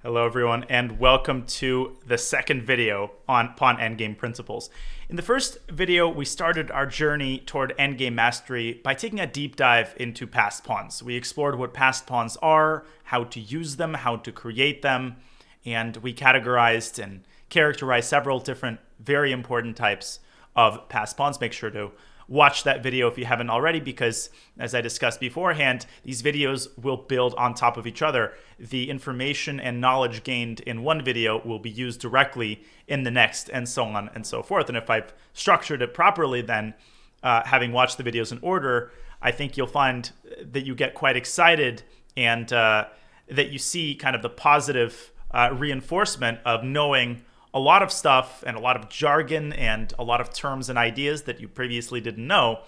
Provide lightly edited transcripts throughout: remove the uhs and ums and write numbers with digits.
Hello everyone, and welcome to the second video on pawn endgame principles. In the first video, we started our journey toward endgame mastery by taking a deep dive into passed pawns. We explored what passed pawns are, how to use them, how to create them, and we categorized and characterized several different very important types of passed pawns. Make sure to watch that video if you haven't already, because as I discussed beforehand, these videos will build on top of each other. The information and knowledge gained in one video will be used directly in the next, and so on and so forth. And if I've structured it properly, then having watched the videos in order, I think you'll find that you get quite excited and that you see kind of the positive reinforcement of knowing a lot of stuff and a lot of jargon and a lot of terms and ideas that you previously didn't know.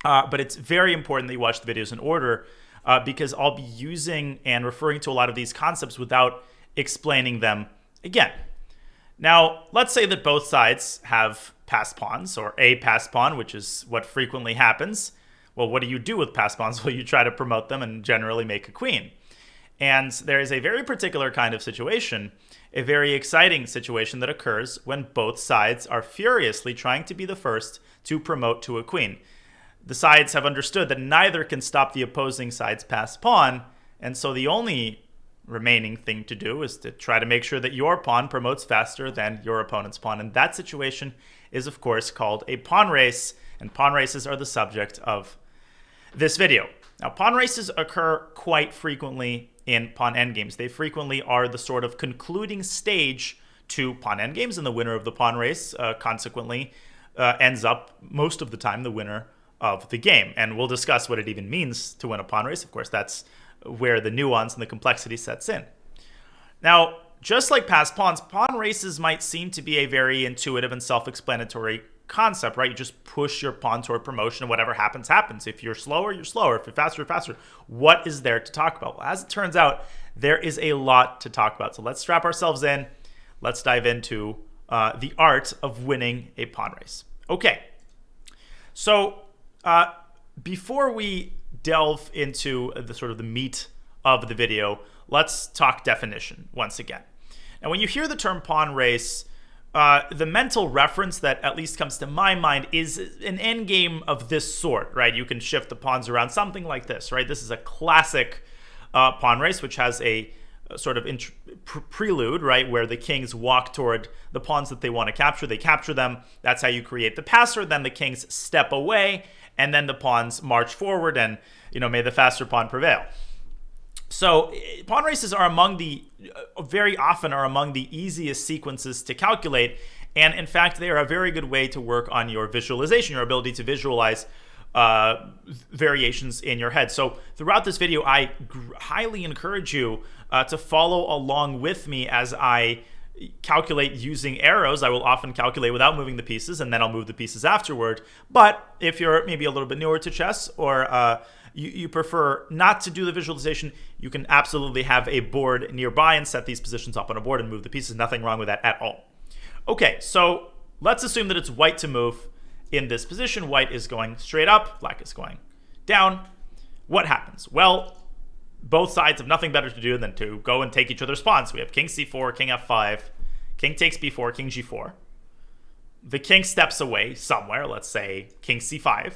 But it's very important that you watch the videos in order because I'll be using and referring to a lot of these concepts without explaining them again. Now, let's say that both sides have passed pawns, or a passed pawn, which is what frequently happens. Well, what do you do with passed pawns? Well, you try to promote them and generally make a queen. And there is a very particular kind of situation, a very exciting situation that occurs when both sides are furiously trying to be the first to promote to a queen. The sides have understood that neither can stop the opposing side's passed pawn, and so the only remaining thing to do is to try to make sure that your pawn promotes faster than your opponent's pawn. And that situation is, of course, called a pawn race, and pawn races are the subject of this video. Now, pawn races occur quite frequently in pawn endgames. They frequently are the sort of concluding stage to pawn endgames, and the winner of the pawn race consequently ends up most of the time the winner of the game. And we'll discuss what it even means to win a pawn race. Of course, that's where the nuance and the complexity sets in. Now, just like passed pawns, pawn races might seem to be a very intuitive and self-explanatory concept, right? You just push your pawn toward promotion, and whatever happens, happens. If you're slower, you're slower. If you're faster, you're faster. What is there to talk about? Well, as it turns out, there is a lot to talk about. So let's strap ourselves in. Let's dive into the art of winning a pawn race. Okay. So before we delve into the sort of the meat of the video, let's talk definition once again. Now, when you hear the term pawn race, the mental reference that at least comes to my mind is an endgame of this sort, right? You can shift the pawns around, something like this, right? This is a classic pawn race, which has a sort of prelude, right? Where the kings walk toward the pawns that they want to capture. They capture them. That's how you create the passer. Then the kings step away, and then the pawns march forward, and, may the faster pawn prevail. So pawn races are very often among the easiest sequences to calculate. And in fact, they are a very good way to work on your visualization, your ability to visualize variations in your head. So throughout this video, I highly encourage you to follow along with me as I calculate using arrows. I will often calculate without moving the pieces, and then I'll move the pieces afterward. But if you're maybe a little bit newer to chess, or you prefer not to do the visualization, you can absolutely have a board nearby and set these positions up on a board and move the pieces. Nothing wrong with that at all. Okay, so let's assume that it's white to move in this position. White is going straight up, black is going down. What happens? Well, both sides have nothing better to do than to go and take each other's pawns. We have king c4, king f5, king takes b4, king g4. The king steps away somewhere, let's say king c5.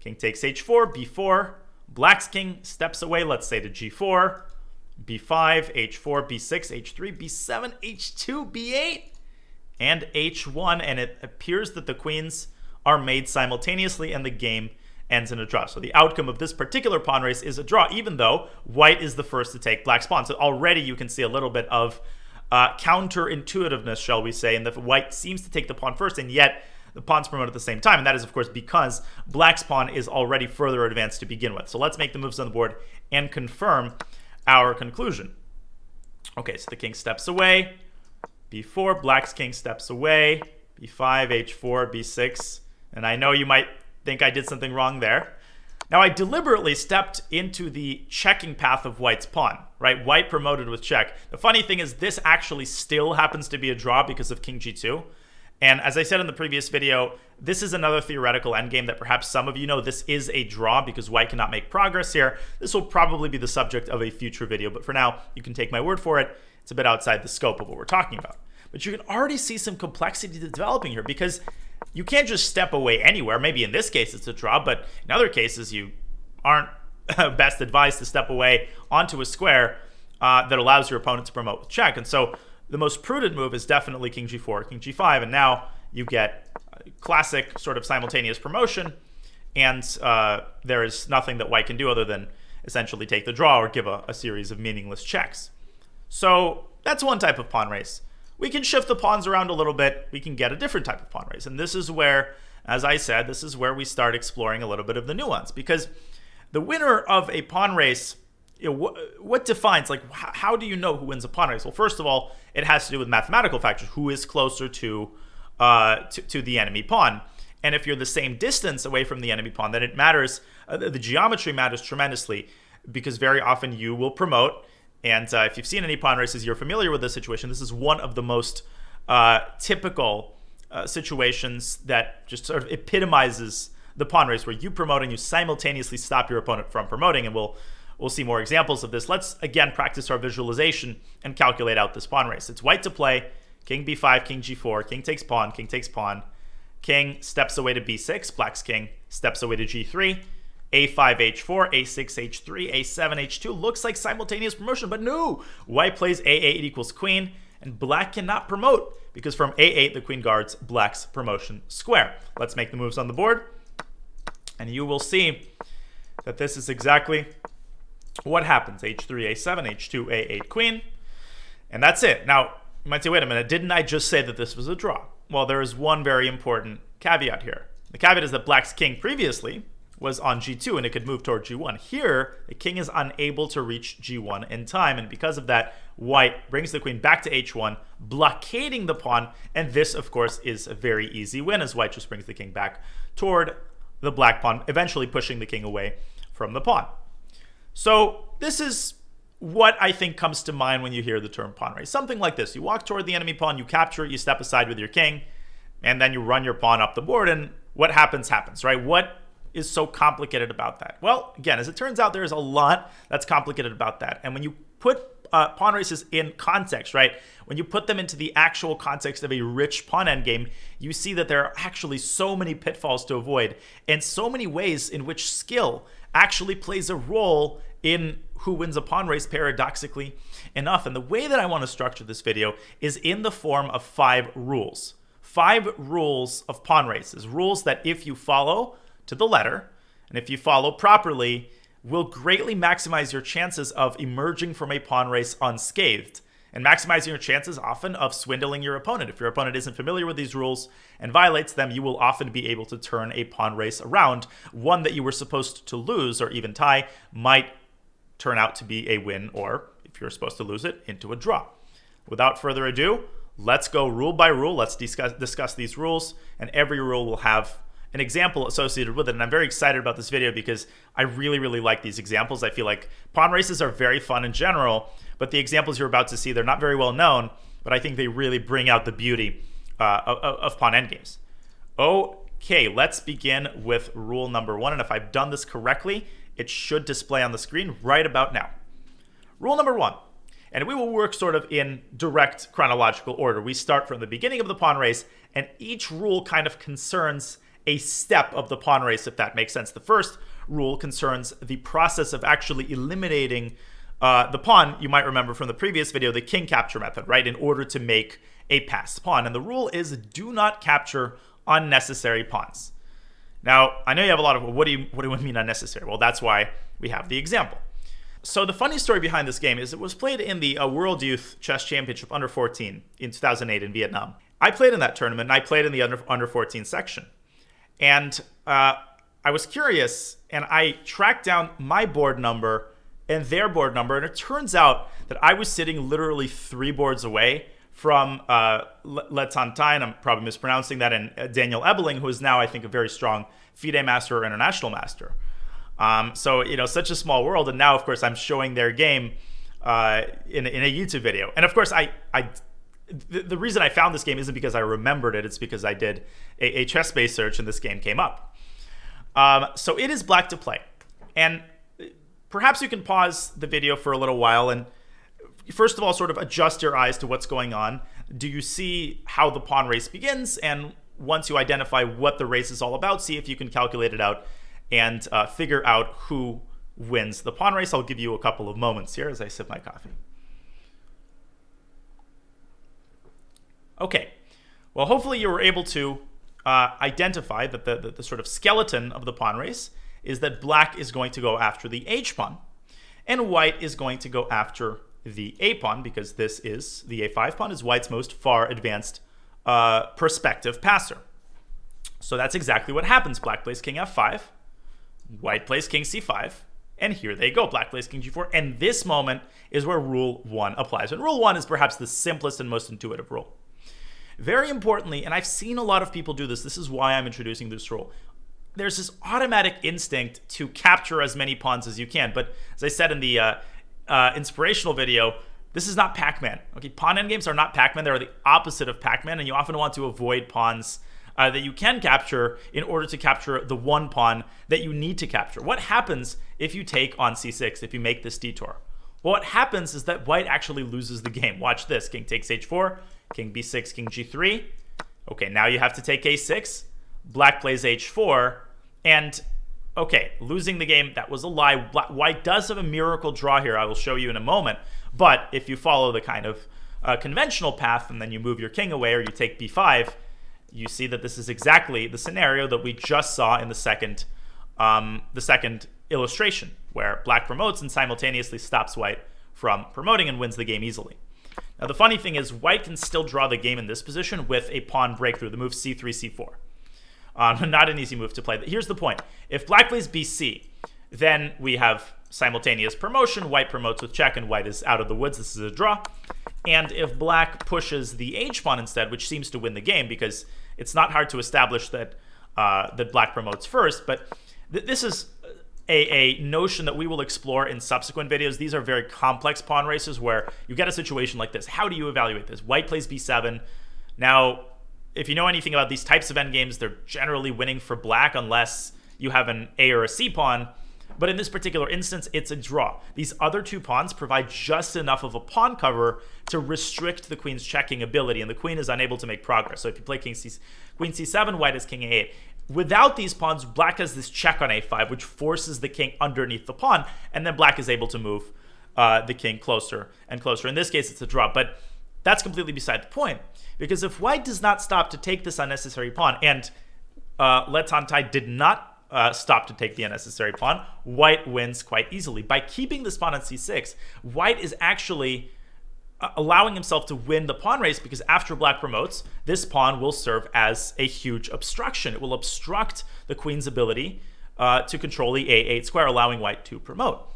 King takes h4, b4. Black's king steps away, let's say to g4, b5, h4, b6, h3, b7, h2, b8, and h1. And it appears that the queens are made simultaneously, and the game ends in a draw. So the outcome of this particular pawn race is a draw, even though white is the first to take black's pawn. So already you can see a little bit of counterintuitiveness, shall we say, in that white seems to take the pawn first, and yet the pawns promote at the same time. And that is, of course, because black's pawn is already further advanced to begin with. So let's make the moves on the board and confirm our conclusion. Okay, so the king steps away, b4, black's king steps away, b5, h4, b6. And I know you might think I did something wrong there. Now, I deliberately stepped into the checking path of white's pawn, right? White promoted with check. The funny thing is this actually still happens to be a draw because of king g2. And as I said in the previous video, this is another theoretical endgame that perhaps some of you know. This is a draw because white cannot make progress here. This will probably be the subject of a future video, but for now, you can take my word for it. It's a bit outside the scope of what we're talking about. But you can already see some complexity developing here because you can't just step away anywhere. Maybe in this case it's a draw, but in other cases you aren't best advised to step away onto a square that allows your opponent to promote with check. And so the most prudent move is definitely king g4, king g5, and now you get classic sort of simultaneous promotion, and there is nothing that white can do other than essentially take the draw or give a series of meaningless checks. So that's one type of pawn race. We can shift the pawns around a little bit. We can get a different type of pawn race. And this is where, as I said, this is where we start exploring a little bit of the nuance, because the winner of a pawn race, what defines, like, how do you know who wins a pawn race? Well, first of all, it has to do with mathematical factors. Who is closer to the enemy pawn? And if you're the same distance away from the enemy pawn, then it matters. The geometry matters tremendously, because very often you will promote. And if you've seen any pawn races, you're familiar with this situation. This is one of the most typical situations that just sort of epitomizes the pawn race, where you promote and you simultaneously stop your opponent from promoting. And we'll see more examples of this. Let's again practice our visualization and calculate out this pawn race. It's white to play. King b5, king g4, king takes pawn, king takes pawn. King steps away to b6, black's king steps away to g3. a5, h4, a6, h3, a7, h2. Looks like simultaneous promotion, but no. White plays a8 equals queen, and black cannot promote because from a8, the queen guards black's promotion square. Let's make the moves on the board, and you will see that this is exactly what happens. h3, a7, h2, a8, queen, and that's it. Now, you might say, wait a minute, didn't I just say that this was a draw? Well, there is one very important caveat here. The caveat is that black's king previously was on g2 and it could move toward g1. Here, the king is unable to reach g1 in time, and because of that, white brings the queen back to h1, blockading the pawn, and this, of course, is a very easy win, as white just brings the king back toward the black pawn, eventually pushing the king away from the pawn. So this is what I think comes to mind when you hear the term pawn race. Something like this. You walk toward the enemy pawn, you capture it, you step aside with your king, and then you run your pawn up the board, and what happens, happens, right? What is so complicated about that? Well, again, as it turns out, there's a lot that's complicated about that. And when you put pawn races in context, right? When you put them into the actual context of a rich pawn endgame, you see that there are actually so many pitfalls to avoid and so many ways in which skill actually plays a role in who wins a pawn race, paradoxically enough. And the way that I want to structure this video is in the form of 5 rules. 5 rules of pawn races. Rules that if you follow to the letter, and if you follow properly, will greatly maximize your chances of emerging from a pawn race unscathed, and maximizing your chances often of swindling your opponent. If your opponent isn't familiar with these rules and violates them, you will often be able to turn a pawn race around. One that you were supposed to lose or even tie might turn out to be a win, or if you're supposed to lose it, into a draw. Without further ado, let's go rule by rule. Let's discuss these rules, and every rule will have an example associated with it. And I'm very excited about this video because I really, really like these examples. I feel like pawn races are very fun in general, but the examples you're about to see, they're not very well known, but I think they really bring out the beauty of pawn endgames. Okay, let's begin with rule number 1. And if I've done this correctly, it should display on the screen right about now. Rule number 1. And we will work sort of in direct chronological order. We start from the beginning of the pawn race, and each rule kind of concerns a step of the pawn race, if that makes sense. The first rule concerns the process of actually eliminating the pawn. You might remember from the previous video, the king capture method, right? In order to make a passed pawn. And the rule is do not capture unnecessary pawns. Now, I know you have a lot of, what do you mean unnecessary? Well, that's why we have the example. So the funny story behind this game is it was played in the World Youth Chess Championship Under 14 in 2008 in Vietnam. I played in that tournament, and I played in the under 14 section. And I was curious, and I tracked down my board number and their board number, and it turns out that I was sitting literally 3 boards away from Le Tantain, I'm probably mispronouncing that, and Daniel Ebeling, who is now, I think, a very strong FIDE master or international master. So, you know, such a small world, and now, of course, I'm showing their game in a YouTube video. And, of course, the reason I found this game isn't because I remembered it. It's because I did a chess-based search and this game came up. So it is black to play. And perhaps you can pause the video for a little while and first of all sort of adjust your eyes to what's going on. Do you see how the pawn race begins? And once you identify what the race is all about, see if you can calculate it out and figure out who wins the pawn race. I'll give you a couple of moments here as I sip my coffee. Okay, well, hopefully you were able to identify that the sort of skeleton of the pawn race is that black is going to go after the h-pawn, and white is going to go after the a-pawn, because this is the a5 pawn is white's most far advanced perspective passer. So that's exactly what happens. Black plays king f5, white plays king c5, and here they go. Black plays king g4, and this moment is where rule 1 applies. And rule 1 is perhaps the simplest and most intuitive rule. Very importantly, and I've seen a lot of people do this is why I'm introducing this rule, there's this automatic instinct to capture as many pawns as you can. But as I said in the inspirational video, this is not Pac-Man. Okay, pawn endgames are not Pac-Man. They're the opposite of Pac-Man, and you often want to avoid pawns that you can capture in order to capture the one pawn that you need to capture. What happens if you take on c6, if you make this detour? Well, what happens is that white actually loses the game. Watch this. King takes h4, king b6, king g3. Okay, now you have to take a6. Black plays h4, and okay, losing the game, that was a lie. White does have a miracle draw here. I will show you in a moment. But if you follow the kind of conventional path and then you move your king away or you take b5, you see that this is exactly the scenario that we just saw in the second illustration, where black promotes and simultaneously stops white from promoting and wins the game easily. Now, the funny thing is white can still draw the game in this position with a pawn breakthrough, the move c3, c4. Not an easy move to play. Here's the point. If black plays bc, then we have simultaneous promotion. White promotes with check, and white is out of the woods. This is a draw. And if black pushes the h-pawn instead, which seems to win the game because it's not hard to establish that that black promotes first, but this is a notion that we will explore in subsequent videos. These are very complex pawn races where you get a situation like this. How do you evaluate this? White plays b7. Now, if you know anything about these types of endgames, they're generally winning for black unless you have an a or a c pawn. But in this particular instance, it's a draw. These other two pawns provide just enough of a pawn cover to restrict the queen's checking ability, and the queen is unable to make progress. So if you play queen c7, white has king a8. Without these pawns, black has this check on a5, which forces the king underneath the pawn, and then black is able to move the king closer and closer. In this case, it's a draw, but that's completely beside the point, because if white does not stop to take this unnecessary pawn, and Le Tantai did not stop to take the unnecessary pawn, white wins quite easily. By keeping this pawn on c6, white is actually allowing himself to win the pawn race, because after black promotes, this pawn will serve as a huge obstruction. It will obstruct the queen's ability to control the a8 square, allowing white to promote.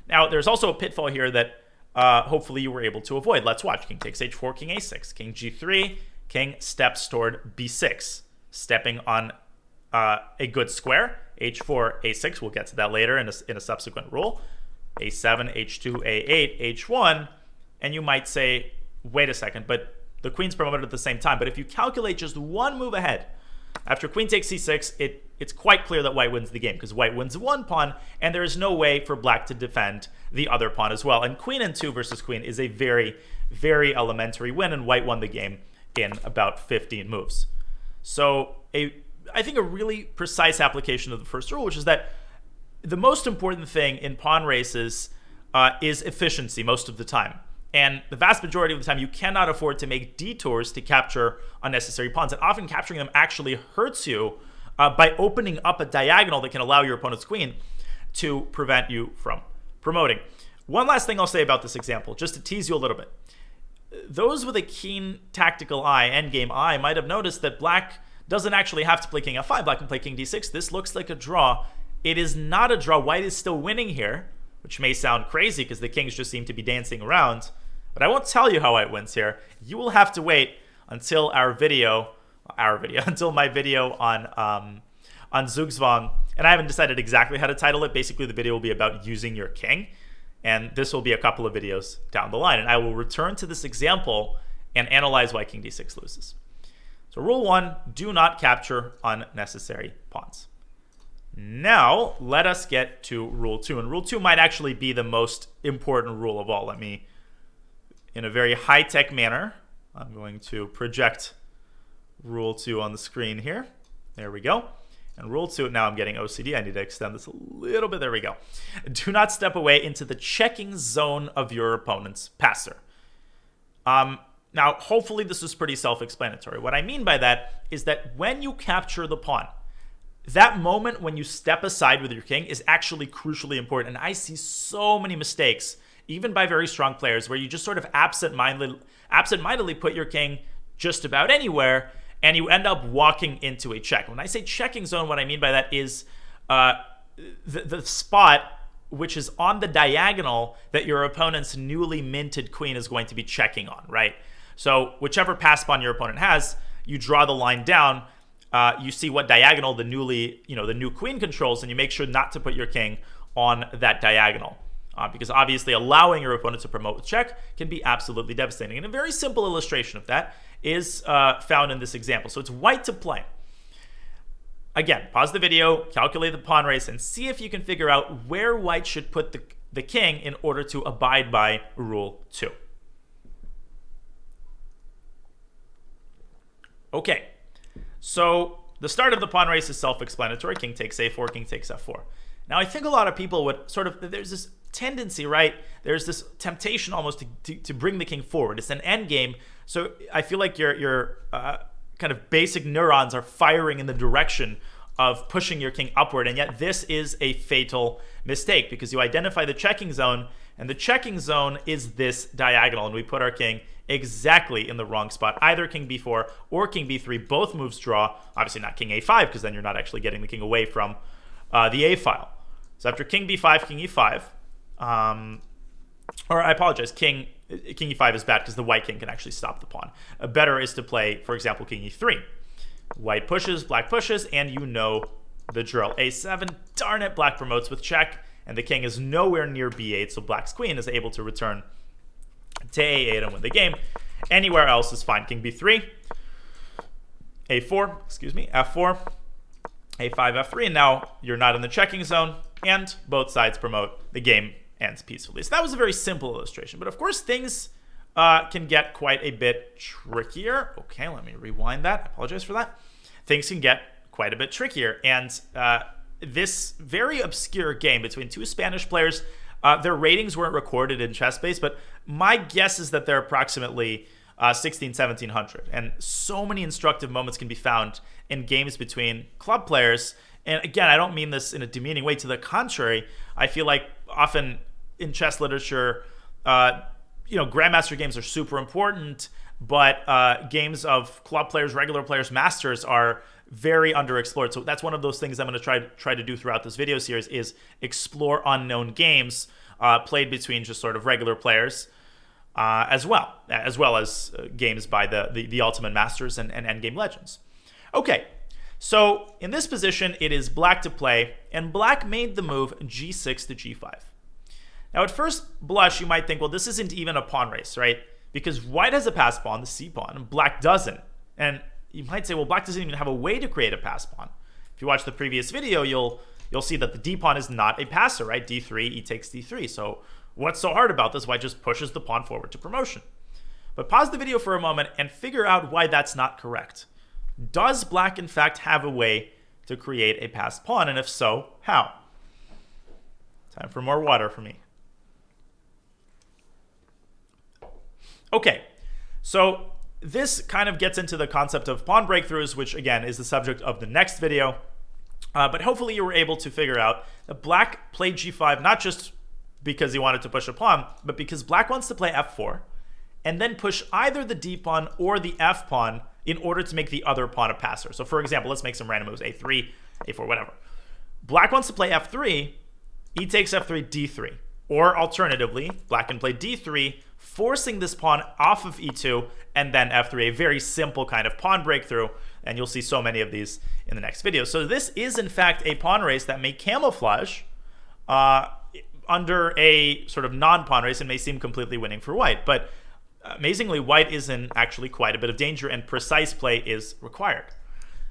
Now, there's also a pitfall here that hopefully you were able to avoid. Let's watch. King takes h4, king a6, king g3, king steps toward b6, stepping on a good square. h4, a6, we'll get to that later in a subsequent rule. a7, h2, a8, h1, and you might say, wait a second, but the queen's promoted at the same time. But if you calculate just one move ahead, after queen takes c6, it's quite clear that white wins the game, because white wins one pawn, and there is no way for black to defend the other pawn as well. And queen n2 versus queen is a very, very elementary win, and white won the game in about 15 moves. So I think a really precise application of the first rule, which is that the most important thing in pawn races is efficiency most of the time. And the vast majority of the time, you cannot afford to make detours to capture unnecessary pawns. And often capturing them actually hurts you by opening up a diagonal that can allow your opponent's queen to prevent you from promoting. One last thing I'll say about this example, just to tease you a little bit. Those with a keen tactical eye, endgame eye, might have noticed that black doesn't actually have to play king f5. Black can play king d6. This looks like a draw. It is not a draw. White is still winning here, which may sound crazy because the kings just seem to be dancing around. But I won't tell you how white wins here. You will have to wait until until my video on Zugzwang. And I haven't decided exactly how to title it. Basically, the video will be about using your king. And this will be a couple of videos down the line. And I will return to this example and analyze why king d6 loses. So rule 1, do not capture unnecessary pawns. Now, let us get to rule 2. And rule 2 might actually be the most important rule of all. Let me, in a very high-tech manner, I'm going to project rule 2 on the screen here. There we go. And rule 2, now I'm getting OCD. I need to extend this a little bit. There we go. Do not step away into the checking zone of your opponent's passer. Now, hopefully this is pretty self-explanatory. What I mean by that is that when you capture the pawn, that moment when you step aside with your king is actually crucially important. And I see so many mistakes, even by very strong players, where you just sort of absent-mindedly put your king just about anywhere, and you end up walking into a check. When I say checking zone, what I mean by that is the spot which is on the diagonal that your opponent's newly minted queen is going to be checking on, right? So whichever pass pawn your opponent has, you draw the line down, you see what diagonal the new queen controls, and you make sure not to put your king on that diagonal. Because obviously allowing your opponent to promote with check can be absolutely devastating. And a very simple illustration of that is found in this example. So it's white to play. Again, pause the video, calculate the pawn race, and see if you can figure out where white should put the king in order to abide by rule 2. Okay, so the start of the pawn race is self-explanatory. King takes a4, king takes f4. Now, I think a lot of people would there's this tendency, right? There's this temptation almost to bring the king forward. It's an end game, so I feel like your kind of basic neurons are firing in the direction of pushing your king upward, and yet this is a fatal mistake because you identify the checking zone, and the checking zone is this diagonal, and we put our king exactly in the wrong spot. Either king b4 or king b3, both moves draw. Obviously not king a5, because then you're not actually getting the king away from the a file. So after king b5, king e5, or I apologize, king e5 is bad because the white king can actually stop the pawn. Better is to play, for example, king e3. White pushes, black pushes, and you know the drill. a7, darn it, black promotes with check, and the king is nowhere near b8, so black's queen is able to return to a8 and win the game. Anywhere else is fine. King b3, a4, f4, a5, f3, and now you're not in the checking zone, and both sides promote. The game ends peacefully. So that was a very simple illustration, but of course things can get quite a bit trickier. Okay, let me rewind that. I apologize for that. Things can get quite a bit trickier, and this very obscure game between two Spanish players, their ratings weren't recorded in ChessBase, but my guess is that they're approximately 1700, and so many instructive moments can be found in games between club players. And again, I don't mean this in a demeaning way. To the contrary, I feel like often in chess literature, grandmaster games are super important, but games of club players, regular players, masters are very underexplored. So that's one of those things I'm going to try to do throughout this video series, is explore unknown games played between just sort of regular players, as well as games by the ultimate masters and endgame legends. Okay, so in this position, it is black to play, and black made the move g6 to g5. Now, at first blush, you might think, well, this isn't even a pawn race, right? Because white has a pass pawn, the c pawn, and black doesn't. And you might say, well, black doesn't even have a way to create a pass pawn. If you watch the previous video, you'll see that the d pawn is not a passer, right? d3, e takes d3. So what's so hard about this? White just pushes the pawn forward to promotion. But pause the video for a moment and figure out why that's not correct. Does black, in fact, have a way to create a passed pawn? And if so, how? Time for more water for me. Okay, so this kind of gets into the concept of pawn breakthroughs, which again is the subject of the next video. But hopefully you were able to figure out that black played g5 not just because he wanted to push a pawn, but because black wants to play f4 and then push either the d pawn or the f pawn in order to make the other pawn a passer. So for example, let's make some random moves, a3, a4, whatever. Black wants to play f3, e takes f3, d3. Or alternatively, black can play d3, forcing this pawn off of e2, and then f3, a very simple kind of pawn breakthrough, and you'll see so many of these in the next video. So this is, in fact, a pawn race that may camouflage under a sort of non-pawn race and may seem completely winning for white. But amazingly, white is in actually quite a bit of danger, and precise play is required.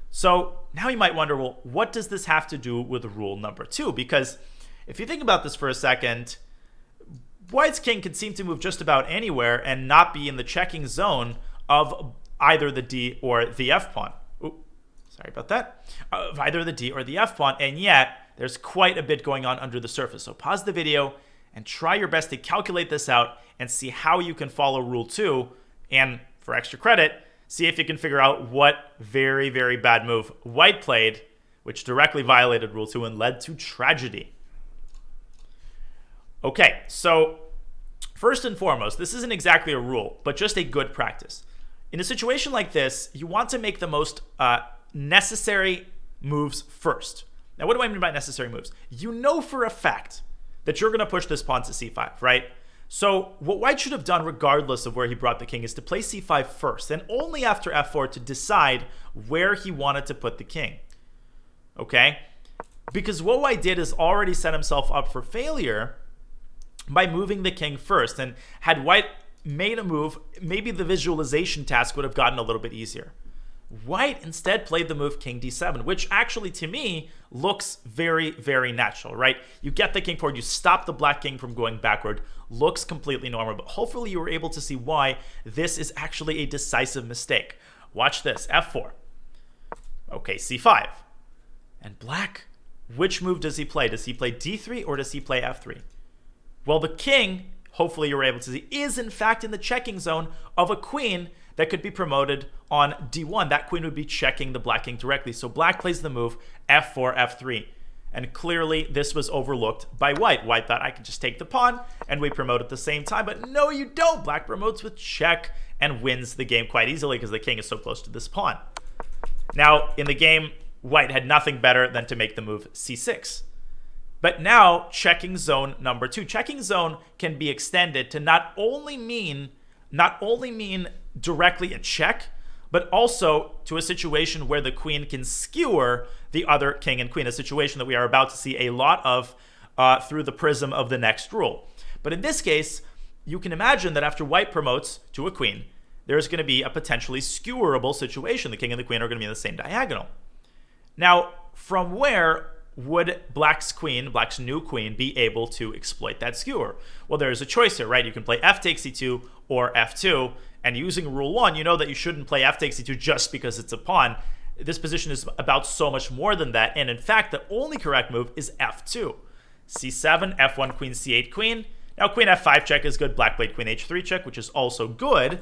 So now you might wonder, well, what does this have to do with rule number 2? Because if you think about this for a second, white's king can seem to move just about anywhere and not be in the checking zone of either the D or the F pawn. Ooh, sorry about that. Of either the D or the F pawn, and yet there's quite a bit going on under the surface. So pause the video and try your best to calculate this out and see how you can follow rule 2. And for extra credit, see if you can figure out what very, very bad move white played, which directly violated rule 2 and led to tragedy. Okay, so first and foremost, this isn't exactly a rule, but just a good practice. In a situation like this, you want to make the most necessary moves first. Now, what do I mean by necessary moves? You know for a fact that you're going to push this pawn to c5, right? So what white should have done, regardless of where he brought the king, is to play c5 first, and only after f4 to decide where he wanted to put the king. Okay? Because what white did is already set himself up for failure by moving the king first. And had white made a move, maybe the visualization task would have gotten a little bit easier. White instead played the move king d7, which actually to me looks very, very natural, right? You get the king forward, you stop the black king from going backward, looks completely normal, but hopefully you were able to see why this is actually a decisive mistake. Watch this, f4. Okay, c5. And black, which move does he play? Does he play d3 or does he play f3? Well, the king, hopefully you were able to see, is in fact in the checking zone of a queen that could be promoted on d1. That queen would be checking the black king directly. So black plays the move f4, f3. And clearly this was overlooked by white. White thought, I could just take the pawn and we promote at the same time. But no, you don't. Black promotes with check and wins the game quite easily because the king is so close to this pawn. Now, in the game, white had nothing better than to make the move c6. But now, checking zone number 2. Checking zone can be extended to not only mean directly a check, but also to a situation where the queen can skewer the other king and queen, a situation that we are about to see a lot of through the prism of the next rule. But in this case, you can imagine that after white promotes to a queen, there's going to be a potentially skewerable situation. The king and the queen are going to be in the same diagonal. Now, from where would black's new queen, be able to exploit that skewer? Well, there's a choice here, right? You can play f takes c2 or f2, and using rule 1, you know that you shouldn't play f takes c2 just because it's a pawn. This position is about so much more than that, and in fact, the only correct move is f2. c7, f1, queen, c8, queen. Now, queen f5 check is good. Black played queen h3 check, which is also good.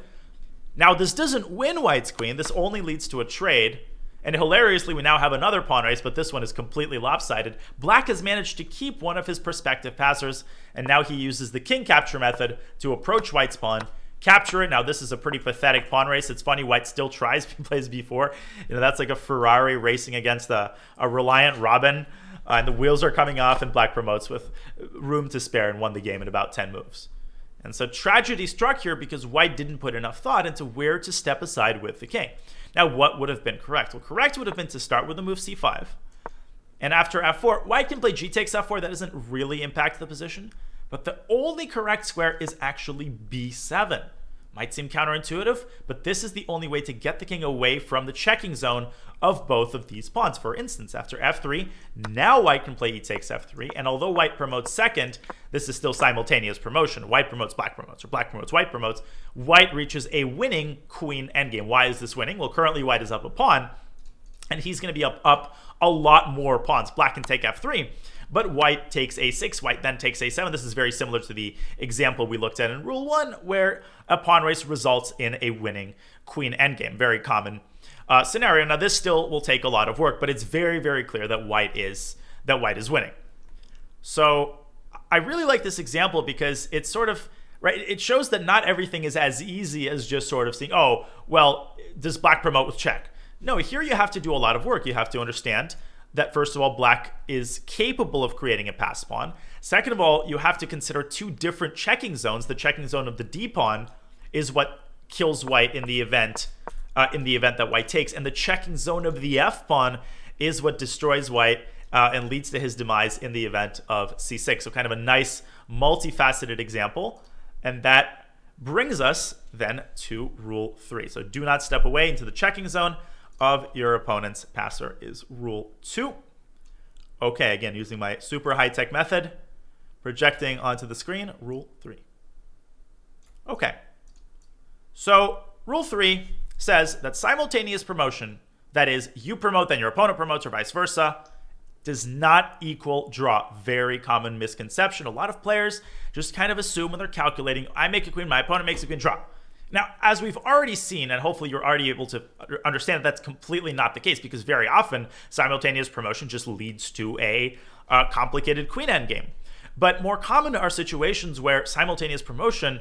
Now, this doesn't win white's queen. This only leads to a trade. And hilariously, we now have another pawn race, but this one is completely lopsided. Black has managed to keep one of his prospective passers, and now he uses the king capture method to approach white's pawn, capture it. Now, this is a pretty pathetic pawn race. It's funny, white still tries, plays b4. That's like a Ferrari racing against a Reliant Robin, and the wheels are coming off, and black promotes with room to spare and won the game in about 10 moves. And so tragedy struck here because white didn't put enough thought into where to step aside with the king. Now, what would have been correct? Well, correct would have been to start with the move c5. And after f4, white can play g takes f4. That doesn't really impact the position. But the only correct square is actually b7. Might seem counterintuitive, but this is the only way to get the king away from the checking zone of both of these pawns. For instance, after f3, now white can play e takes f3, and although white promotes second, this is still simultaneous promotion. White promotes, black promotes, or black promotes, white promotes. White reaches a winning queen endgame. Why is this winning? Well, currently white is up a pawn, and he's going to be up a lot more pawns. Black can take f3. But white takes a6, white then takes a7. This is very similar to the example we looked at in rule 1, where a pawn race results in a winning queen endgame. Very common scenario. Now, this still will take a lot of work, but it's very, very clear that white is winning. So I really like this example because it's sort of, right, it shows that not everything is as easy as just sort of saying, oh, well, does black promote with check? No, here you have to do a lot of work. You have to understand that, first of all, black is capable of creating a pass pawn. Second of all, you have to consider two different checking zones. The checking zone of the d pawn is what kills white in the event that white takes, and the checking zone of the f pawn is what destroys white and leads to his demise in the event of c6. So kind of a nice multifaceted example, and that brings us then to rule 3. So do not step away into the checking zone of your opponent's passer is rule 2. Okay, again, using my super high-tech method, projecting onto the screen, rule 3. Okay, so rule 3 says that simultaneous promotion, that is, you promote, then your opponent promotes, or vice versa, does not equal draw. Very common misconception. A lot of players just kind of assume when they're calculating, I make a queen, my opponent makes a queen, draw. Now, as we've already seen, and hopefully you're already able to understand, that's completely not the case, because very often simultaneous promotion just leads to a complicated queen endgame. But more common are situations where simultaneous promotion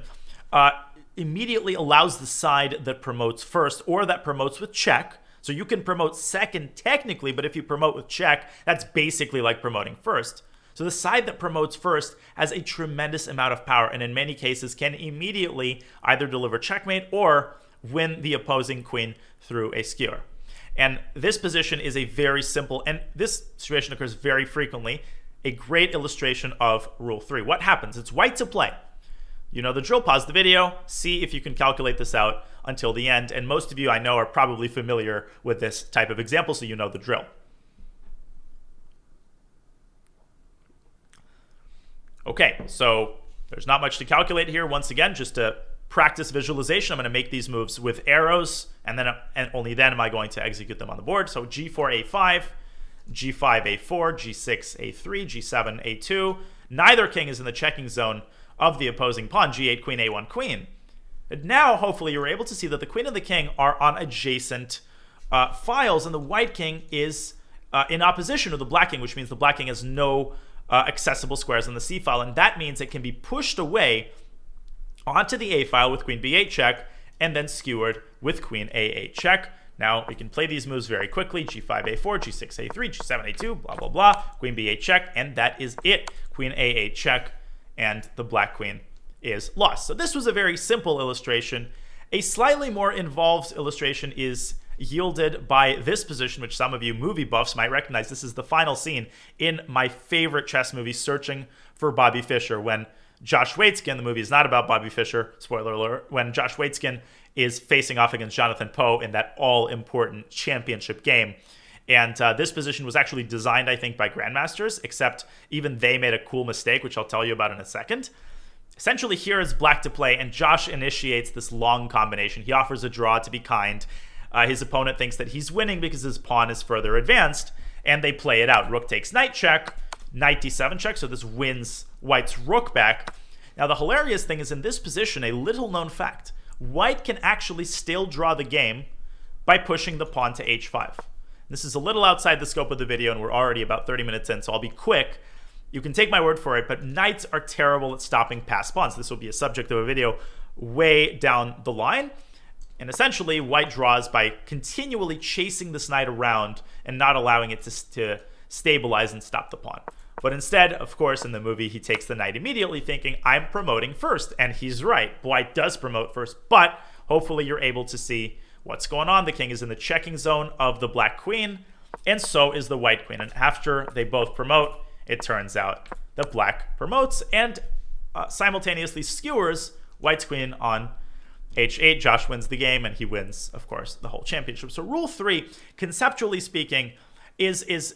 immediately allows the side that promotes first or that promotes with check. So you can promote second technically, but if you promote with check, that's basically like promoting first. So the side that promotes first has a tremendous amount of power, and in many cases can immediately either deliver checkmate or win the opposing queen through a skewer. And this position is a very simple, and this situation occurs very frequently, a great illustration of rule 3. What happens? It's white to play. You know the drill. Pause the video, see if you can calculate this out until the end. And most of you, I know, are probably familiar with this type of example, so you know the drill. Okay, so there's not much to calculate here. Once again, just to practice visualization, I'm going to make these moves with arrows, and only then am I going to execute them on the board. So g4, a5, g5, a4, g6, a3, g7, a2. Neither king is in the checking zone of the opposing pawn, g8, queen, a1, queen. And now, hopefully, you're able to see that the queen and the king are on adjacent files, and the white king is in opposition to the black king, which means the black king has no accessible squares on the c file, and that means it can be pushed away onto the a file with queen b8 check, and then skewered with queen a8 check. Now, we can play these moves very quickly. g5, a4, g6, a3, g7, a2, blah, blah, blah. Queen b8 check, and that is it. Queen a8 check, and the black queen is lost. So this was a very simple illustration. A slightly more involved illustration is yielded by this position, which some of you movie buffs might recognize. This is the final scene in my favorite chess movie, Searching for Bobby Fischer, when Josh Waitzkin, the movie is not about Bobby Fischer, spoiler alert, when Josh Waitzkin is facing off against Jonathan Poe in that all-important championship game. And this position was actually designed, I think, by grandmasters, except even they made a cool mistake, which I'll tell you about in a second. Essentially, here is black to play, and Josh initiates this long combination. He offers a draw to be kind. His opponent thinks that he's winning because his pawn is further advanced, and they play it out. Rook takes knight check, knight d7 check, so this wins white's rook back. Now, the hilarious thing is, in this position, a little-known fact, white can actually still draw the game by pushing the pawn to h5. This is a little outside the scope of the video, and we're already about 30 minutes in, so I'll be quick. You can take my word for it, but knights are terrible at stopping passed pawns. This will be a subject of a video way down the line. And essentially, white draws by continually chasing this knight around and not allowing it to stabilize and stop the pawn. But instead, of course, in the movie, he takes the knight immediately thinking, I'm promoting first. And he's right. White does promote first, but hopefully you're able to see what's going on. The king is in the checking zone of the black queen, and so is the white queen. And after they both promote, it turns out that black promotes and simultaneously skewers white's queen on h8. Josh wins the game, and he wins, of course, the whole championship. So rule 3, conceptually speaking, is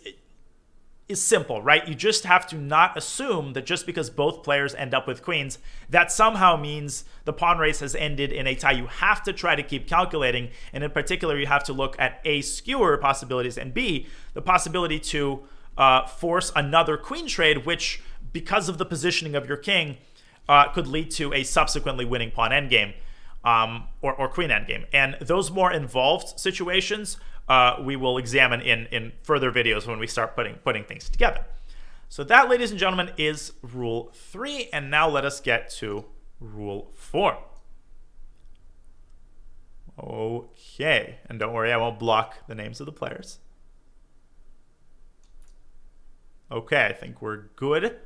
simple, right? You just have to not assume that just because both players end up with queens, that somehow means the pawn race has ended in a tie. You have to try to keep calculating, and in particular, you have to look at A, skewer possibilities, and B, the possibility to force another queen trade, which, because of the positioning of your king, could lead to a subsequently winning pawn endgame. Or queen endgame. And those more involved situations we will examine in further videos when we start putting things together. So that, ladies and gentlemen, is rule 3. And now let us get to rule 4. Okay. And don't worry, I won't block the names of the players. Okay, I think we're good.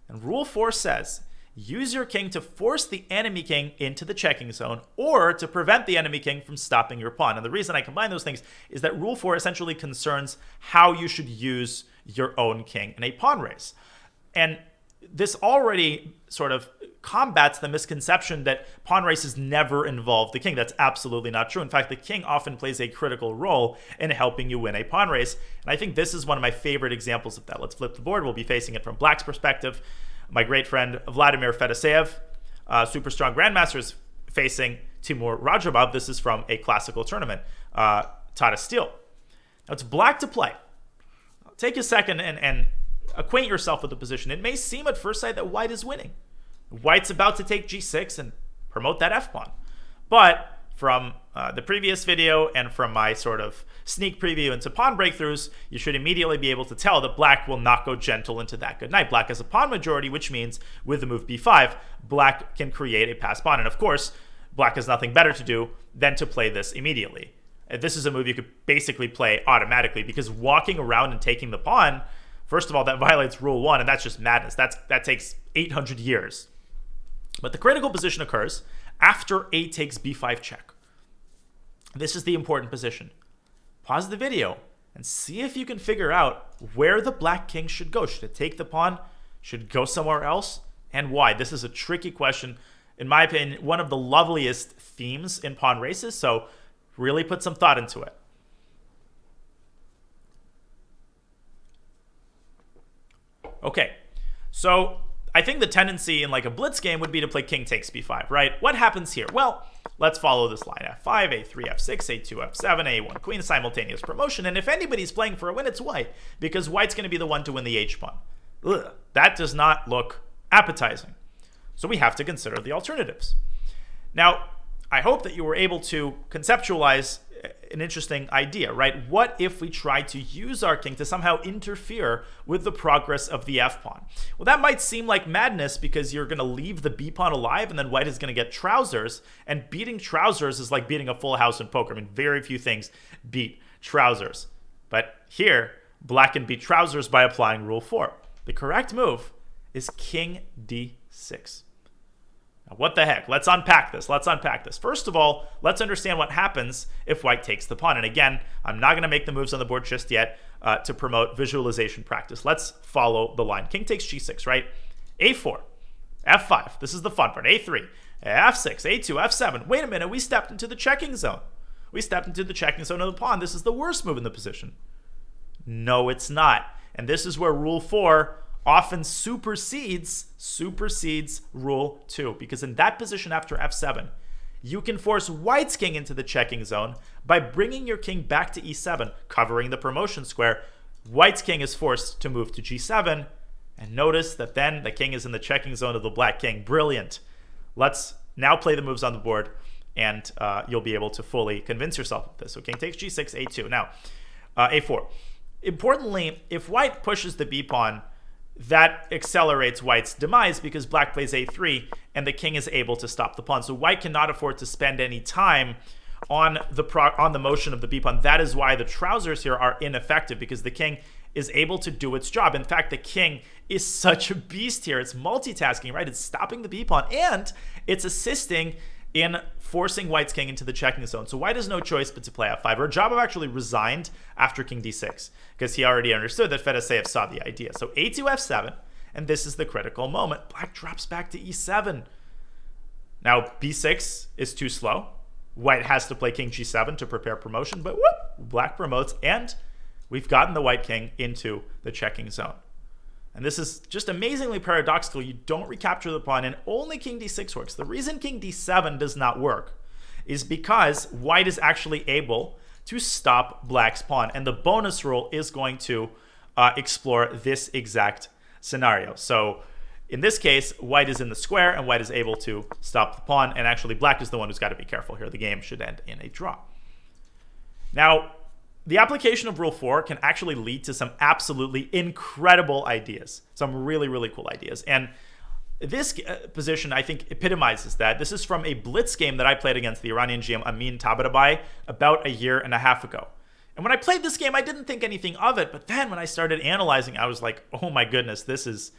And rule 4 says, use your king to force the enemy king into the checking zone or to prevent the enemy king from stopping your pawn. And the reason I combine those things is that rule 4 essentially concerns how you should use your own king in a pawn race. And this already sort of combats the misconception that pawn races never involve the king. That's absolutely not true. In fact, the king often plays a critical role in helping you win a pawn race. And I think this is one of my favorite examples of that. Let's flip the board. We'll be facing it from black's perspective. My great friend Vladimir Fedoseev, super strong grandmaster, is facing Timur Radjabov. This is from a classical tournament, Tata Steel. Now it's black to play. Take a second and acquaint yourself with the position. It may seem at first sight that white is winning. White's about to take g6 and promote that f-pawn. But from the previous video and from my sort of sneak preview into pawn breakthroughs, you should immediately be able to tell that black will not go gentle into that good knight. Black has a pawn majority, which means with the move b5, black can create a passed pawn. And of course, black has nothing better to do than to play this immediately. This is a move you could basically play automatically, because walking around and taking the pawn, first of all, that violates rule 1, and that's just madness. That takes 800 years. But the critical position occurs after a takes b5 check. This is the important position. Pause the video and see if you can figure out where the black king should go. Should it take the pawn? Should it go somewhere else? And why? This is a tricky question. In my opinion, one of the loveliest themes in pawn races, so really put some thought into it. Okay, so I think the tendency in like a blitz game would be to play king takes b5, right? What happens here? Well, let's follow this line. f5, a3, f6, a2, f7, a1, queen, simultaneous promotion. And if anybody's playing for a win, it's white, because white's going to be the one to win the h-pawn. That does not look appetizing. So we have to consider the alternatives. Now, I hope that you were able to conceptualize an interesting idea, right? What if we try to use our king to somehow interfere with the progress of the f-pawn? Well, that might seem like madness, because you're going to leave the b-pawn alive and then white is going to get trousers, and beating trousers is like beating a full house in poker. I mean, very few things beat trousers. But here, black can beat trousers by applying rule 4. The correct move is king d6. Now, what the heck? Let's unpack this. First of all, let's understand what happens if white takes the pawn. And again, I'm not going to make the moves on the board just yet to promote visualization practice. Let's follow the line. King takes g6, right? a4, f5. This is the fun part. a3, f6, a2, f7. Wait a minute. We stepped into the checking zone. We stepped into the checking zone of the pawn. This is the worst move in the position. No, it's not. And this is where rule 4 often supersedes rule 2, because in that position after f7, you can force white's king into the checking zone by bringing your king back to e7, covering the promotion square. White's king is forced to move to g7, and notice that then the king is in the checking zone of the black king. Brilliant. Let's now play the moves on the board, and you'll be able to fully convince yourself of this. So king takes g6, a2. Now, a4. Importantly, if white pushes the b-pawn, that accelerates white's demise, because black plays a3 and the king is able to stop the pawn. So white cannot afford to spend any time on the motion of the b-pawn. That is why the trousers here are ineffective, because the king is able to do its job. In fact, the king is such a beast here. It's multitasking, right? It's stopping the b-pawn and it's assisting in forcing white's king into the checking zone. So white has no choice but to play f5. Radjabov actually resigned after king d6 because he already understood that Fedoseev saw the idea. So a2, f7, and this is the critical moment. Black drops back to e7. Now b6 is too slow. White has to play king g7 to prepare promotion, but whoop, black promotes, and we've gotten the white king into the checking zone. And this is just amazingly paradoxical. You don't recapture the pawn, and only king d6 works. The reason king d7 does not work is because white is actually able to stop black's pawn. And the bonus rule is going to explore this exact scenario. So in this case, white is in the square, and white is able to stop the pawn. And actually, black is the one who's got to be careful here. The game should end in a draw. Now, the application of rule 4 can actually lead to some absolutely incredible ideas, some really, really cool ideas. And this position, I think, epitomizes that. This is from a blitz game that I played against the Iranian GM Amin Tabatabai about a year and a half ago. And when I played this game, I didn't think anything of it. But then when I started analyzing, I was like, oh my goodness, this is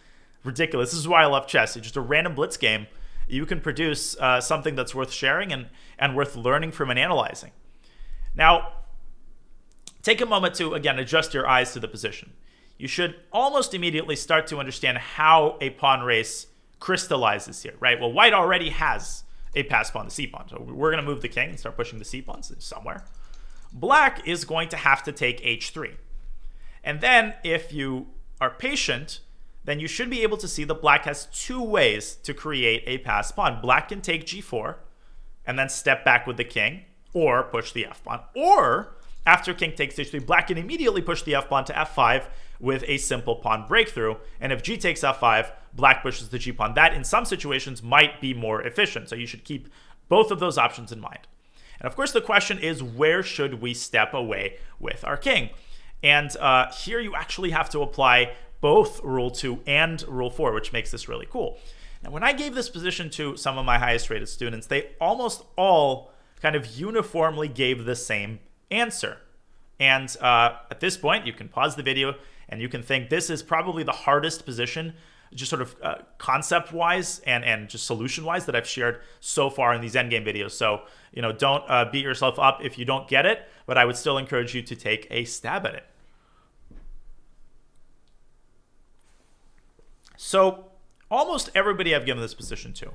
ridiculous. This is why I love chess. It's just a random blitz game. You can produce something that's worth sharing and worth learning from and analyzing. Now, take a moment to, again, adjust your eyes to the position. You should almost immediately start to understand how a pawn race crystallizes here, right? Well, white already has a pass pawn to c pawn, so we're going to move the king and start pushing the c pawns somewhere. Black is going to have to take h3. And then if you are patient, then you should be able to see that black has two ways to create a pass pawn. Black can take g4 and then step back with the king, or push the f pawn. Or after king takes h3, black can immediately push the f pawn to f5 with a simple pawn breakthrough. And if g takes f5, black pushes the g pawn. That in some situations might be more efficient. So you should keep both of those options in mind. And of course, the question is, where should we step away with our king? And here you actually have to apply both Rule 2 and Rule 4, which makes this really cool. Now, when I gave this position to some of my highest rated students, they almost all kind of uniformly gave the same answer. And at this point, you can pause the video and you can think this is probably the hardest position, just sort of concept-wise and just solution-wise, that I've shared so far in these endgame videos. So, don't beat yourself up if you don't get it, but I would still encourage you to take a stab at it. So almost everybody I've given this position to,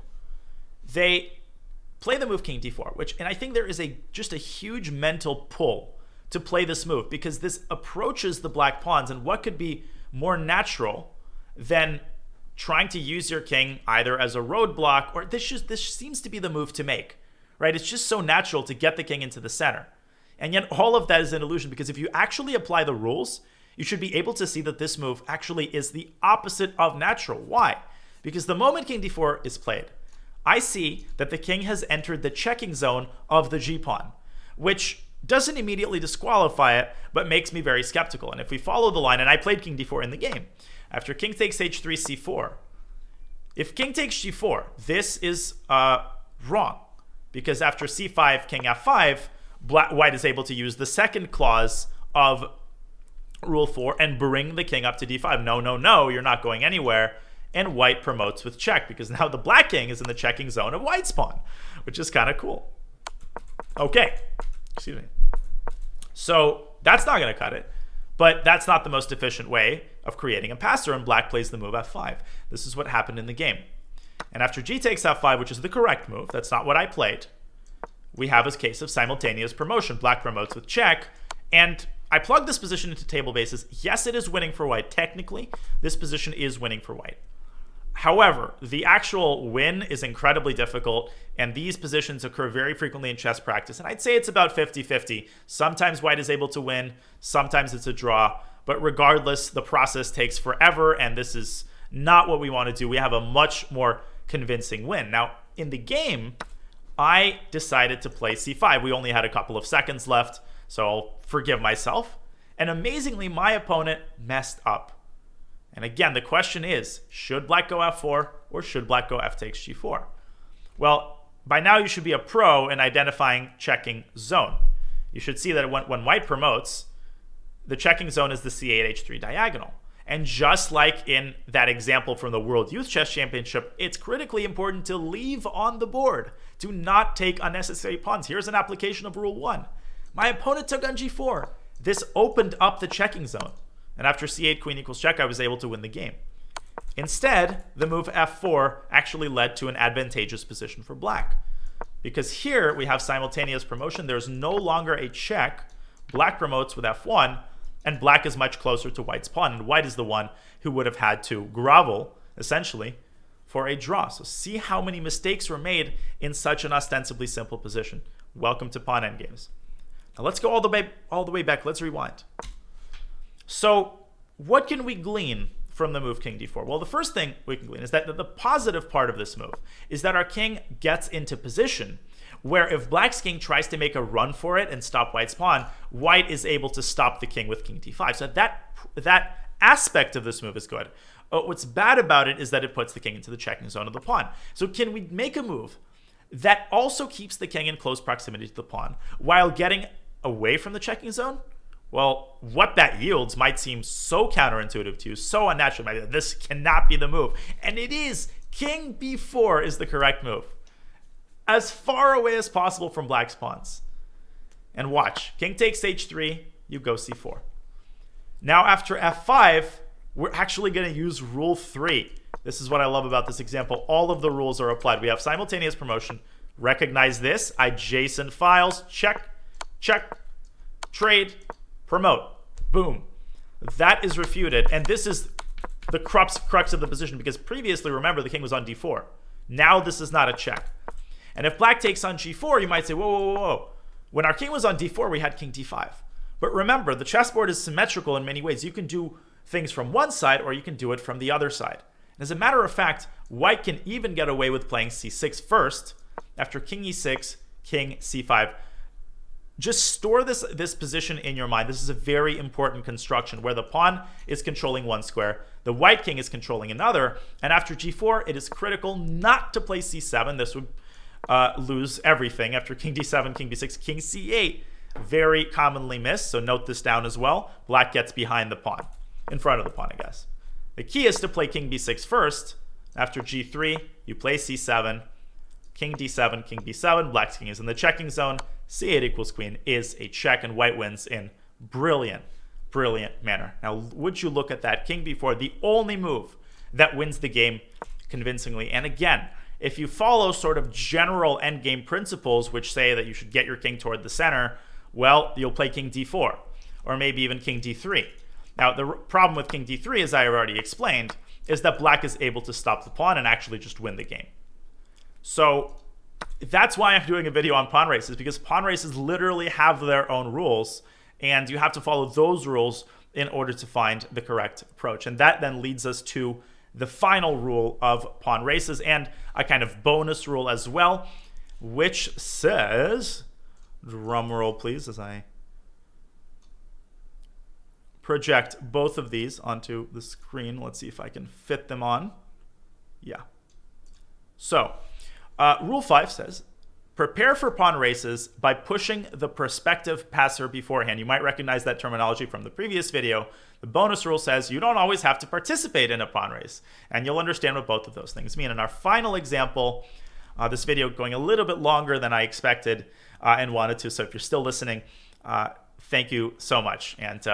they play the move king d4, and I think there is just a huge mental pull to play this move, because this approaches the black pawns, and what could be more natural than trying to use your king either as a roadblock, or this seems to be the move to make, right? It's just so natural to get the king into the center. And yet all of that is an illusion, because if you actually apply the rules, you should be able to see that this move actually is the opposite of natural. Why? Because the moment king d4 is played, I see that the king has entered the checking zone of the g-pawn, which doesn't immediately disqualify it, but makes me very skeptical. And if we follow the line, and I played king d4 in the game, after king takes h3, c4, if king takes g4, this is wrong, because after c5, king f5, white is able to use the second clause of Rule 4 and bring the king up to d5. No, no, no, you're not going anywhere. And white promotes with check, because now the black king is in the checking zone of white's pawn, which is kind of cool. Okay, excuse me. So that's not going to cut it, but that's not the most efficient way of creating a passer, and black plays the move f5. This is what happened in the game. And after g takes f5, which is the correct move, that's not what I played, we have a case of simultaneous promotion. Black promotes with check, and I plugged this position into table basis. Yes, it is winning for white. Technically, this position is winning for white. However, the actual win is incredibly difficult, and these positions occur very frequently in chess practice. And I'd say it's about 50-50. Sometimes white is able to win, sometimes it's a draw. But regardless, the process takes forever, and this is not what we want to do. We have a much more convincing win. Now, in the game, I decided to play c5. We only had a couple of seconds left, so I'll forgive myself. And amazingly, my opponent messed up. And again, the question is, should black go f4 or should black go f takes g4? Well, by now you should be a pro in identifying checking zone. You should see that when white promotes, the checking zone is the c8, h3 diagonal. And just like in that example from the World Youth Chess Championship, it's critically important to leave on the board. Do not take unnecessary pawns. Here's an application of Rule 1. My opponent took on g4. This opened up the checking zone. And after c8, queen equals check, I was able to win the game. Instead, the move f4 actually led to an advantageous position for black. Because here we have simultaneous promotion. There's no longer a check. Black promotes with f1, and black is much closer to white's pawn. And white is the one who would have had to grovel, essentially, for a draw. So see how many mistakes were made in such an ostensibly simple position. Welcome to pawn endgames. Now let's go all the way back. Let's rewind. So what can we glean from the move king d4? Well, the first thing we can glean is that the positive part of this move is that our king gets into position where if black's king tries to make a run for it and stop white's pawn, white is able to stop the king with king d5. So that aspect of this move is good. What's bad about it is that it puts the king into the checking zone of the pawn. So can we make a move that also keeps the king in close proximity to the pawn while getting away from the checking zone? Well, what that yields might seem so counterintuitive to you, so unnatural. This cannot be the move. And it is. King b4 is the correct move. As far away as possible from black's pawns. And watch. King takes h3, you go c4. Now after f5, we're actually going to use Rule 3 This is what I love about this example. All of the rules are applied. We have simultaneous promotion. Recognize this. JSON files. Check. Check. Trade. Promote. Boom. That is refuted. And this is the crux of the position, because previously, remember, the king was on d4. Now this is not a check. And if black takes on g4, you might say, whoa, whoa, whoa, whoa. When our king was on d4, we had king d5. But remember, the chessboard is symmetrical in many ways. You can do things from one side, or you can do it from the other side. As a matter of fact, white can even get away with playing c6 first, after king e6, king c5. Just store this position in your mind. This is a very important construction where the pawn is controlling one square, the white king is controlling another, and after g4, it is critical not to play c7. This would lose everything. After king d7, king b6, king c8, very commonly missed, so note this down as well. Black gets behind the pawn, in front of the pawn, I guess. The key is to play king b6 first. After g3, you play c7, king d7, king b7, black's king is in the checking zone, c8 equals queen is a check, and white wins in brilliant, brilliant manner. Now, would you look at that? King b4, the only move that wins the game convincingly. And again, if you follow sort of general endgame principles, which say that you should get your king toward the center, well, you'll play king d4, or maybe even king d3. Now, the problem with king d3, as I already explained, is that black is able to stop the pawn and actually just win the game. So that's why I'm doing a video on pawn races, because pawn races literally have their own rules, and you have to follow those rules in order to find the correct approach. And that then leads us to the final rule of pawn races, and a kind of bonus rule as well, which says, drum roll please as I project both of these onto the screen. Let's see if I can fit them on. Yeah. So, rule 5 says, prepare for pawn races by pushing the prospective passer beforehand. You might recognize that terminology from the previous video. The bonus rule says you don't always have to participate in a pawn race, and you'll understand what both of those things mean. In our final example, this video going a little bit longer than I expected and wanted to, so if you're still listening, thank you so much. And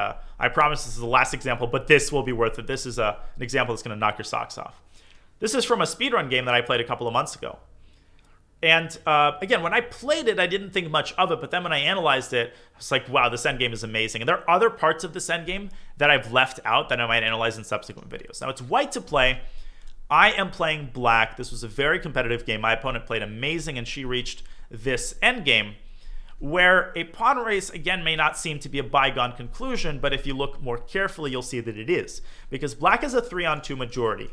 I promise this is the last example, but this will be worth it. This is an example that's going to knock your socks off. This is from a speedrun game that I played a couple of months ago. And again, when I played it, I didn't think much of it. But then when I analyzed it, I was like, wow, this endgame is amazing. And there are other parts of this endgame that I've left out that I might analyze in subsequent videos. Now, it's white to play. I am playing black. This was a very competitive game. My opponent played amazing, and she reached this endgame, where a pawn race, again, may not seem to be a bygone conclusion. But if you look more carefully, you'll see that it is. Because black has a 3-on-2 majority.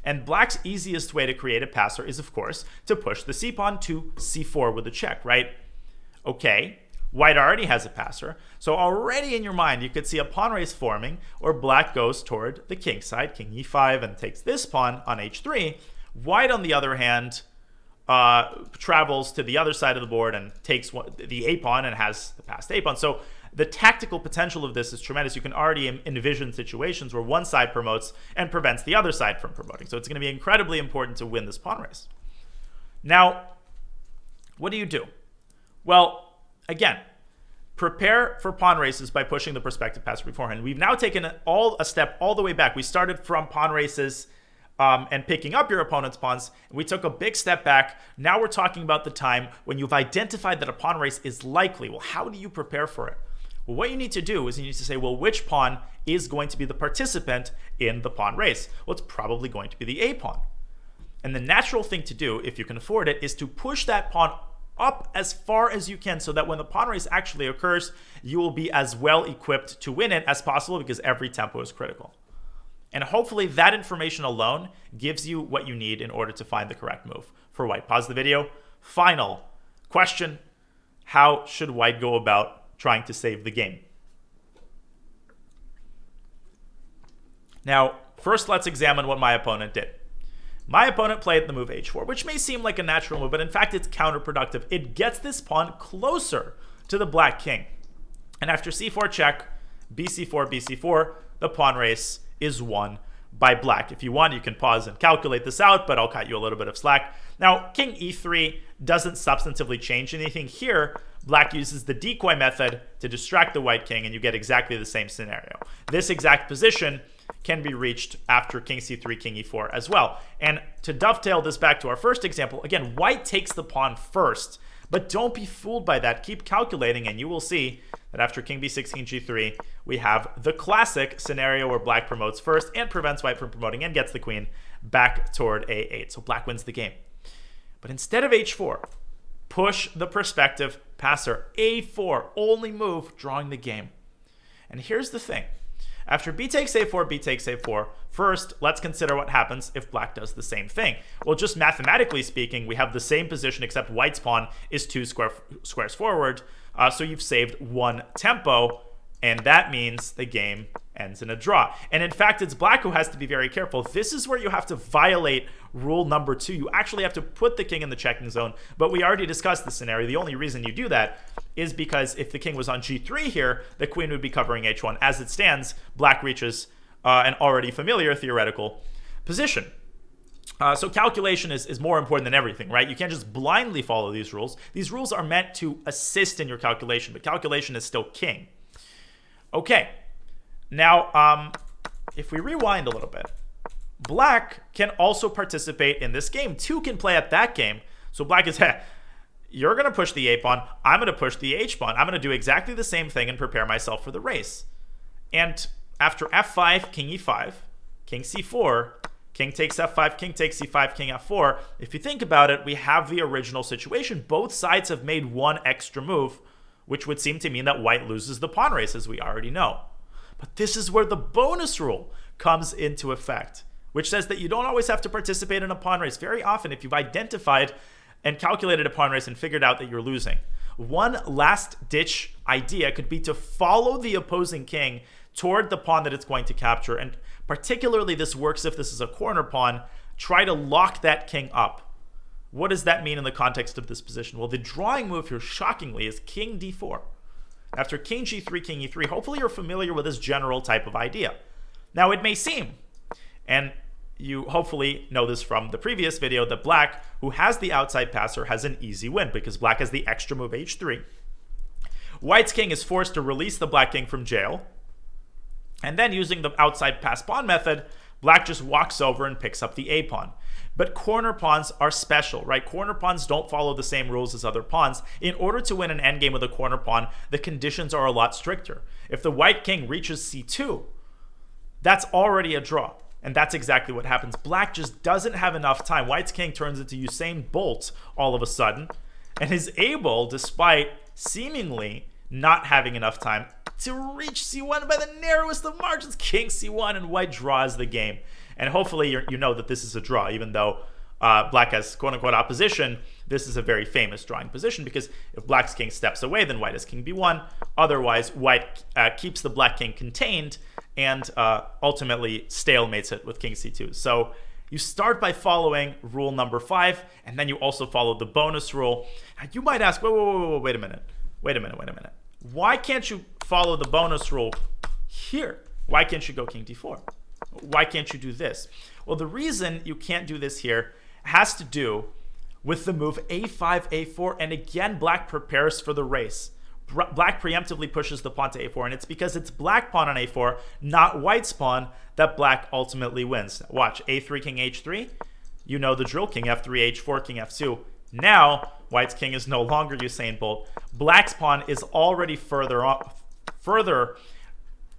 And black's easiest way to create a passer is, of course, to push the c-pawn to c4 with a check, right? Okay, white already has a passer. So already in your mind, you could see a pawn race forming, or black goes toward the king side, king e5, and takes this pawn on h3. White, on the other hand, travels to the other side of the board and takes the a-pawn and has the passed a-pawn. So the tactical potential of this is tremendous. You can already envision situations where one side promotes and prevents the other side from promoting. So it's going to be incredibly important to win this pawn race. Now, what do you do? Well, again, prepare for pawn races by pushing the prospective passer beforehand. We've now taken a step all the way back. We started from pawn races and picking up your opponent's pawns. We took a big step back. Now we're talking about the time when you've identified that a pawn race is likely. Well, how do you prepare for it? Well, what you need to do is you need to say, well, which pawn is going to be the participant in the pawn race? Well, it's probably going to be the a-pawn. And the natural thing to do, if you can afford it, is to push that pawn up as far as you can so that when the pawn race actually occurs, you will be as well equipped to win it as possible, because every tempo is critical. And hopefully that information alone gives you what you need in order to find the correct move for white. Pause the video. Final question: how should white go about trying to save the game? Now, first let's examine what my opponent did. My opponent played the move h4, which may seem like a natural move, but in fact it's counterproductive. It gets this pawn closer to the black king. And after c4 check, bc4, bc4, the pawn race is won by black. If you want, you can pause and calculate this out, but I'll cut you a little bit of slack. Now, king e3 doesn't substantively change anything here. Black uses the decoy method to distract the white king, and you get exactly the same scenario. This exact position can be reached after king c3, king e4 as well. And to dovetail this back to our first example, again, white takes the pawn first, but don't be fooled by that. Keep calculating, and you will see that after king b6, king g3, we have the classic scenario where black promotes first and prevents white from promoting and gets the queen back toward a8. So black wins the game. But instead of h4, push the prospective passer. a4, only move, drawing the game. And here's the thing. After b takes a4, b takes a4, first, let's consider what happens if black does the same thing. Well, just mathematically speaking, we have the same position except white's pawn is 2 squares forward. So you've saved 1 tempo, and that means the game ends in a draw. And in fact, it's black who has to be very careful. This is where you have to violate rule number 2. You actually have to put the king in the checking zone, but we already discussed the scenario. The only reason you do that is because if the king was on g3 here, the queen would be covering h1. As it stands, black reaches an already familiar theoretical position. So calculation is more important than everything, right? You can't just blindly follow these rules. These rules are meant to assist in your calculation, but calculation is still king. Okay, now if we rewind a little bit, black can also participate in this game. 2 can play at that game. So black is, you're going to push the a pawn. I'm going to push the h pawn. I'm going to do exactly the same thing and prepare myself for the race. And after f5, king e5, king c4, king takes f5, king takes c5, king f4. If you think about it, we have the original situation. Both sides have made one extra move, which would seem to mean that white loses the pawn race, as we already know. But this is where the bonus rule comes into effect, which says that you don't always have to participate in a pawn race. Very often, if you've identified and calculated a pawn race and figured out that you're losing, one last-ditch idea could be to follow the opposing king toward the pawn that it's going to capture. And particularly this works if this is a corner pawn. Try to lock that king up. What does that mean in the context of this position? Well, the drawing move here, shockingly, is king d4. After king g3, king e3, hopefully you're familiar with this general type of idea. Now, it may seem, and you hopefully know this from the previous video, that black, who has the outside passer, has an easy win because black has the extra move h3. White's king is forced to release the black king from jail. And then using the outside pass pawn method, black just walks over and picks up the a pawn. But corner pawns are special, right? Corner pawns don't follow the same rules as other pawns. In order to win an endgame with a corner pawn, the conditions are a lot stricter. If the white king reaches c2, that's already a draw. And that's exactly what happens. Black just doesn't have enough time. White's king turns into Usain Bolt all of a sudden and is able, despite seemingly not having enough time, to reach c1 by the narrowest of margins. King c1, and white draws the game. And hopefully you know that this is a draw, even though black has quote-unquote opposition. This is a very famous drawing position because if black's king steps away, then white has king b1. Otherwise, white keeps the black king contained and ultimately stalemates it with king c2. So you start by following rule number 5, and then you also follow the bonus rule. Now, you might ask, wait a minute. Why can't you follow the bonus rule here? Why can't you go king d4? Why can't you do this? Well, the reason you can't do this here has to do with the move a5, a4, and again, black prepares for the race. Black preemptively pushes the pawn to a4, and it's because it's black pawn on a4, not white's pawn, that black ultimately wins. Watch, a3, king h3. You know the drill, king f3, h4, king f2. Now, white's king is no longer Usain Bolt. Black's pawn is already further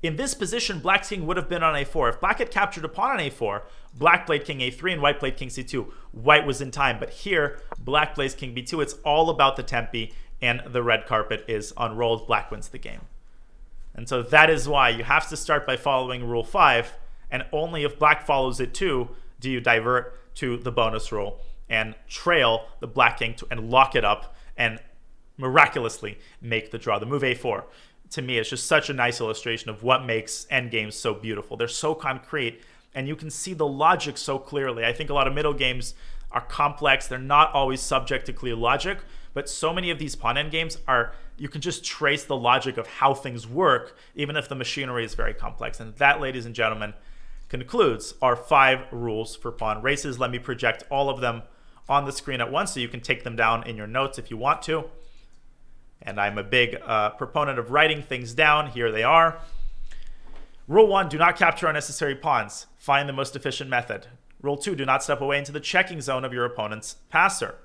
in this position. Black's king would have been on a4. If black had captured a pawn on a4, black played king a3 and white played king c2. White was in time, but here, black plays king b2. It's all about the tempi, and the red carpet is unrolled. Black wins the game. And so that is why you have to start by following rule 5, and only if black follows it too do you divert to the bonus rule and trail the black king and lock it up and miraculously make the draw. The move a4, to me, is just such a nice illustration of what makes endgames so beautiful. They're so concrete, and you can see the logic so clearly. I think a lot of middle games are complex. They're not always subject to clear logic, but so many of these pawn endgames are, you can just trace the logic of how things work, even if the machinery is very complex. And that, ladies and gentlemen, concludes our 5 rules for pawn races. Let me project all of them on the screen at once so you can take them down in your notes if you want to. And I'm a big proponent of writing things down. Here they are. Rule 1, do not capture unnecessary pawns. Find the most efficient method. Rule 2, do not step away into the checking zone of your opponent's passer.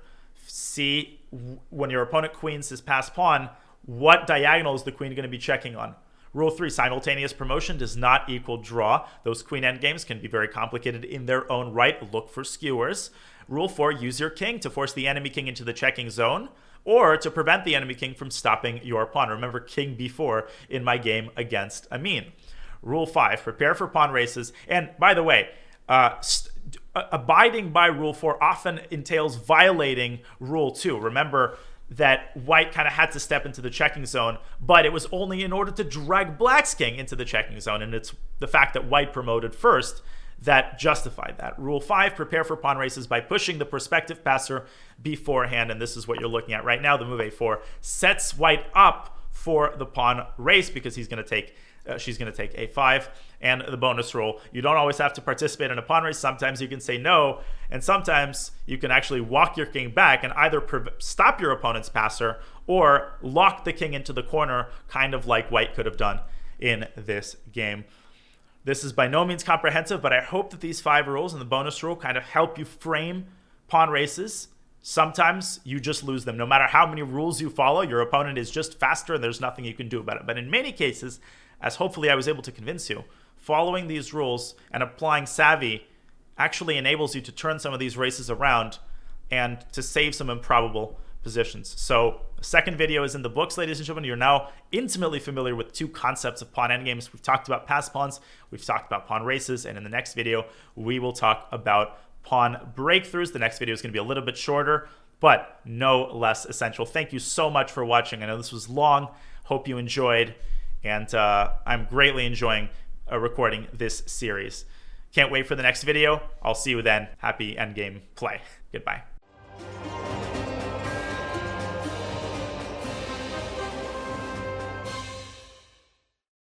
See when your opponent queens his passed pawn, what diagonal is the queen going to be checking on? Rule 3, simultaneous promotion does not equal draw. Those queen endgames can be very complicated in their own right. Look for skewers. Rule 4, use your king to force the enemy king into the checking zone or to prevent the enemy king from stopping your pawn. Remember king b4 in my game against Amin. Rule 5, prepare for pawn races. And by the way, abiding by Rule 4 often entails violating Rule 2. Remember that white kind of had to step into the checking zone, but it was only in order to drag black's king into the checking zone, and it's the fact that white promoted first that justified that. Rule 5, prepare for pawn races by pushing the prospective passer beforehand, and this is what you're looking at right now. The move a4 sets white up for the pawn race because he's going to take she's going to take a5. And the bonus rule, you don't always have to participate in a pawn race. Sometimes you can say no, and sometimes you can actually walk your king back and either stop your opponent's passer or lock the king into the corner, kind of like white could have done in this game. This is by no means comprehensive, but I hope that these 5 rules and the bonus rule kind of help you frame pawn races. Sometimes you just lose them. No matter how many rules you follow, your opponent is just faster and there's nothing you can do about it. But in many cases, as hopefully I was able to convince you, following these rules and applying savvy actually enables you to turn some of these races around and to save some improbable positions. So the second video is in the books, ladies and gentlemen. You're now intimately familiar with 2 concepts of pawn endgames. We've talked about passed pawns, we've talked about pawn races, and in the next video, we will talk about pawn breakthroughs. The next video is going to be a little bit shorter, but no less essential. Thank you so much for watching. I know this was long. Hope you enjoyed, and I'm greatly enjoying recording this series. Can't wait for the next video. I'll see you then. Happy endgame play. Goodbye.